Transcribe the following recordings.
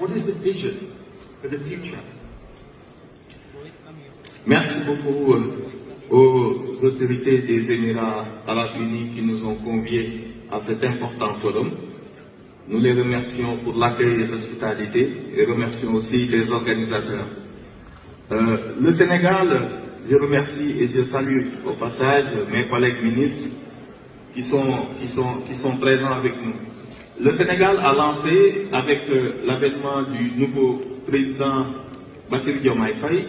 what is the vision for the future? Merci beaucoup aux autorités des Émirats Arabes Unis qui nous ont conviés à cet important forum. Nous les remercions pour l'accueil et l'hospitalité et remercions aussi les organisateurs. Le Sénégal, je remercie et je salue au passage mes collègues ministres qui sont présents avec nous. Le Sénégal a lancé, avec l'avènement du nouveau président Bassirou Diomaye Faye,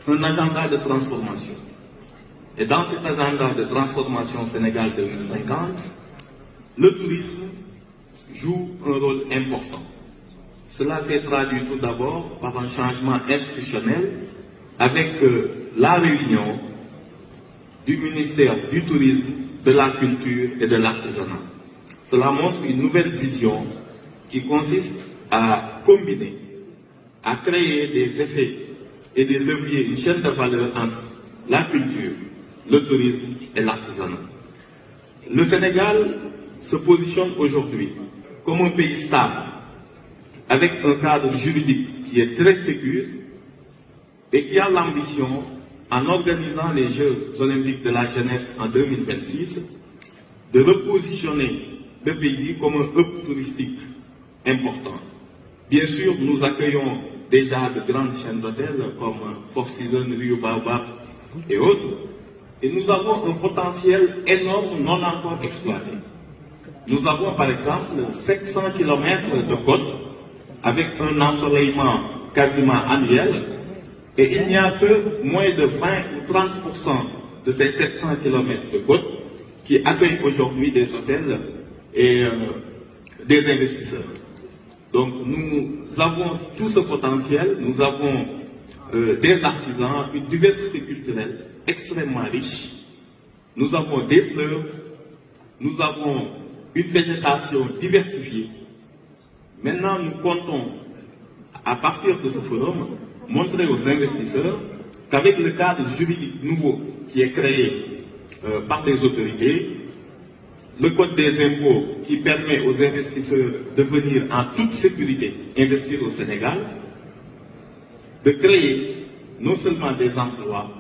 un agenda de transformation. Et dans cet agenda de transformation Sénégal 2050, le tourisme joue un rôle important. Cela s'est traduit tout d'abord par un changement institutionnel avec la réunion du ministère du Tourisme, de la Culture et de l'Artisanat. Cela montre une nouvelle vision qui consiste à combiner, à créer des effets et des leviers, une chaîne de valeur entre la culture, le tourisme et l'artisanat. Le Sénégal se positionne aujourd'hui comme un pays stable, avec un cadre juridique qui est très sécure et qui a l'ambition, en organisant les Jeux olympiques de la jeunesse en 2026, de repositionner le pays comme un hub touristique important. Bien sûr, nous accueillons déjà de grandes chaînes d'hôtels comme Four Seasons, Rio Baobab et autres, et nous avons un potentiel énorme non encore exploité. Nous avons par exemple 700 km de côte avec un ensoleillement quasiment annuel, et il n'y a que moins de 20 ou 30% de ces 700 km de côte qui accueillent aujourd'hui des hôtels et des investisseurs. Donc nous avons tout ce potentiel, nous avons des artisans, une diversité culturelle extrêmement riche, nous avons des fleuves, nous avons une végétation diversifiée. Maintenant, nous comptons, à partir de ce forum, montrer aux investisseurs qu'avec le cadre juridique nouveau qui est créé par les autorités, le code des impôts qui permet aux investisseurs de venir en toute sécurité investir au Sénégal, de créer non seulement des emplois,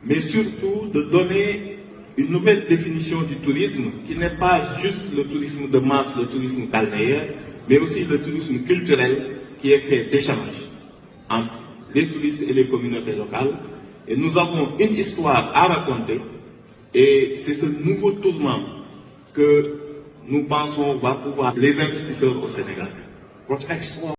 mais surtout de donner une nouvelle définition du tourisme qui n'est pas juste le tourisme de masse, le tourisme balnéaire, mais aussi le tourisme culturel qui est fait d'échanges entre les touristes et les communautés locales. Et nous avons une histoire à raconter et c'est ce nouveau tournant que nous pensons va pouvoir les investisseurs au Sénégal. Votre Excellency.